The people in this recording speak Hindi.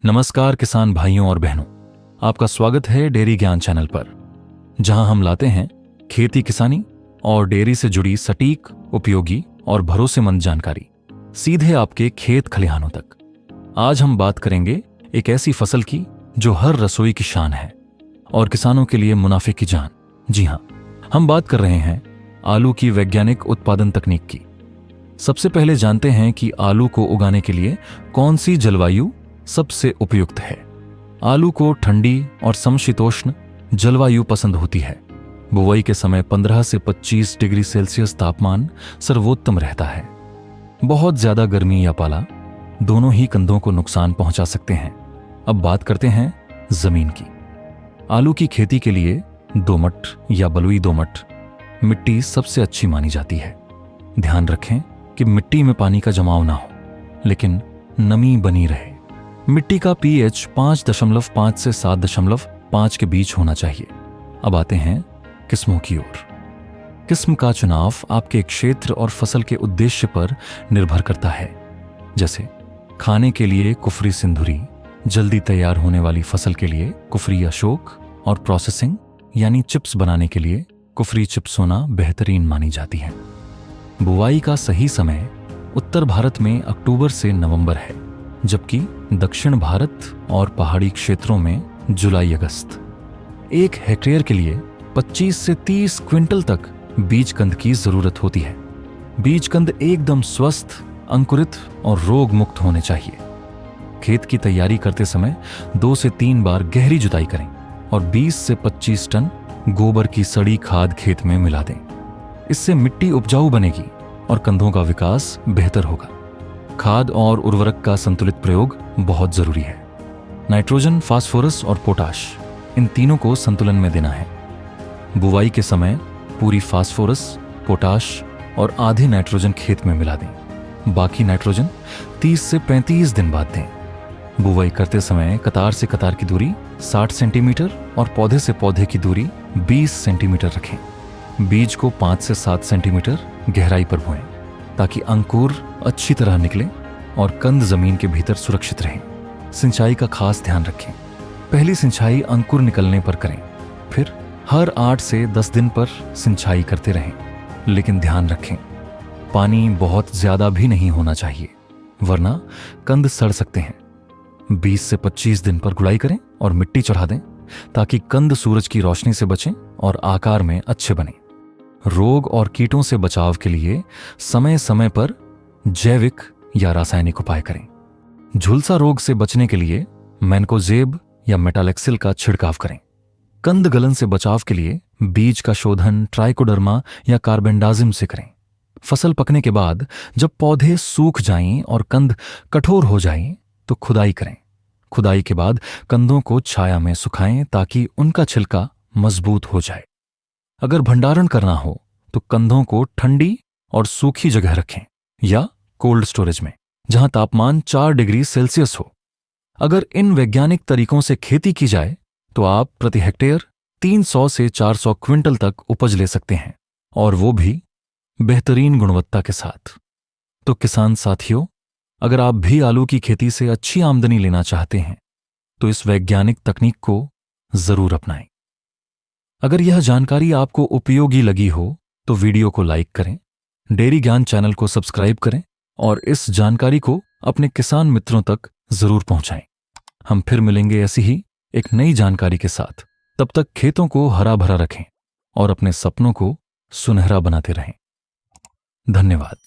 नमस्कार किसान भाइयों और बहनों, आपका स्वागत है डेयरी ज्ञान चैनल पर, जहां हम लाते हैं खेती किसानी और डेयरी से जुड़ी सटीक, उपयोगी और भरोसेमंद जानकारी सीधे आपके खेत खलिहानों तक। आज हम बात करेंगे एक ऐसी फसल की जो हर रसोई की शान है और किसानों के लिए मुनाफे की जान। जी हां, हम बात कर रहे हैं आलू की वैज्ञानिक उत्पादन तकनीक की। सबसे पहले जानते हैं कि आलू को उगाने के लिए कौन सी जलवायु सबसे उपयुक्त है। आलू को ठंडी और समशीतोष्ण जलवायु पसंद होती है। बुवाई के समय 15 से 25 डिग्री सेल्सियस तापमान सर्वोत्तम रहता है। बहुत ज्यादा गर्मी या पाला दोनों ही कंदों को नुकसान पहुंचा सकते हैं। अब बात करते हैं जमीन की। आलू की खेती के लिए दोमट या बलुई दोमट मिट्टी सबसे अच्छी मानी जाती है। ध्यान रखें कि मिट्टी में पानी का जमाव ना हो, लेकिन नमी बनी रहे। मिट्टी का पीएच 5.5 से 7.5 के बीच होना चाहिए। अब आते हैं किस्मों की ओर। किस्म का चुनाव आपके क्षेत्र और फसल के उद्देश्य पर निर्भर करता है। जैसे खाने के लिए कुफरी सिंधुरी, जल्दी तैयार होने वाली फसल के लिए कुफरी अशोक और प्रोसेसिंग यानी चिप्स बनाने के लिए कुफरी चिप्सोना बेहतरीन मानी जाती है। बुवाई का सही समय उत्तर भारत में अक्टूबर से नवंबर है, जबकि दक्षिण भारत और पहाड़ी क्षेत्रों में जुलाई अगस्त। 1 हेक्टेयर के लिए 25 से 30 क्विंटल तक बीज कंद की जरूरत होती है। बीज कंद एकदम स्वस्थ, अंकुरित और रोग मुक्त होने चाहिए। खेत की तैयारी करते समय 2 से 3 बार गहरी जुताई करें और 20 से 25 टन गोबर की सड़ी खाद खेत में मिला दें। इससे मिट्टी उपजाऊ बनेगी और कंदों का विकास बेहतर होगा। खाद और उर्वरक का संतुलित प्रयोग बहुत जरूरी है। नाइट्रोजन, फास्फोरस और पोटाश, इन तीनों को संतुलन में देना है। बुवाई के समय पूरी फास्फोरस, पोटाश और आधी नाइट्रोजन खेत में मिला दें। बाकी नाइट्रोजन 30 से 35 दिन बाद दें। बुवाई करते समय कतार से कतार की दूरी 60 सेंटीमीटर और पौधे से पौधे की दूरी 20 सेंटीमीटर रखें। बीज को 5 से 7 सेंटीमीटर गहराई पर बोएं, ताकि अंकुर अच्छी तरह निकले और कंद जमीन के भीतर सुरक्षित रहें। सिंचाई का खास ध्यान रखें। पहली सिंचाई अंकुर निकलने पर करें, फिर हर 8 से 10 दिन पर सिंचाई करते रहें। लेकिन ध्यान रखें, पानी बहुत ज्यादा भी नहीं होना चाहिए, वरना कंद सड़ सकते हैं। 20 से 25 दिन पर गुड़ाई करें और मिट्टी चढ़ा दें, ताकि कंद सूरज की रोशनी से बचें और आकार में अच्छे बने। रोग और कीटों से बचाव के लिए समय समय पर जैविक या रासायनिक उपाय करें। झुलसा रोग से बचने के लिए मैनकोजेब या मेटालेक्सिल का छिड़काव करें। कंद गलन से बचाव के लिए बीज का शोधन ट्राइकोडर्मा या कार्बेंडाजिम से करें। फसल पकने के बाद जब पौधे सूख जाएं और कंद कठोर हो जाएं, तो खुदाई करें। खुदाई के बाद कंदों को छाया में सुखाएं, ताकि उनका छिलका मजबूत हो जाए। अगर भंडारण करना हो तो कंदों को ठंडी और सूखी जगह रखें या कोल्ड स्टोरेज में, जहां तापमान 4 डिग्री सेल्सियस हो। अगर इन वैज्ञानिक तरीकों से खेती की जाए तो आप प्रति हेक्टेयर 300 से 400 क्विंटल तक उपज ले सकते हैं, और वो भी बेहतरीन गुणवत्ता के साथ। तो किसान साथियों, अगर आप भी आलू की खेती से अच्छी आमदनी लेना चाहते हैं तो इस वैज्ञानिक तकनीक को जरूर अपनाएं। अगर यह जानकारी आपको उपयोगी लगी हो तो वीडियो को लाइक करें, डेयरी ज्ञान चैनल को सब्सक्राइब करें और इस जानकारी को अपने किसान मित्रों तक जरूर पहुंचाएं। हम फिर मिलेंगे ऐसी ही एक नई जानकारी के साथ। तब तक खेतों को हरा भरा रखें और अपने सपनों को सुनहरा बनाते रहें। धन्यवाद।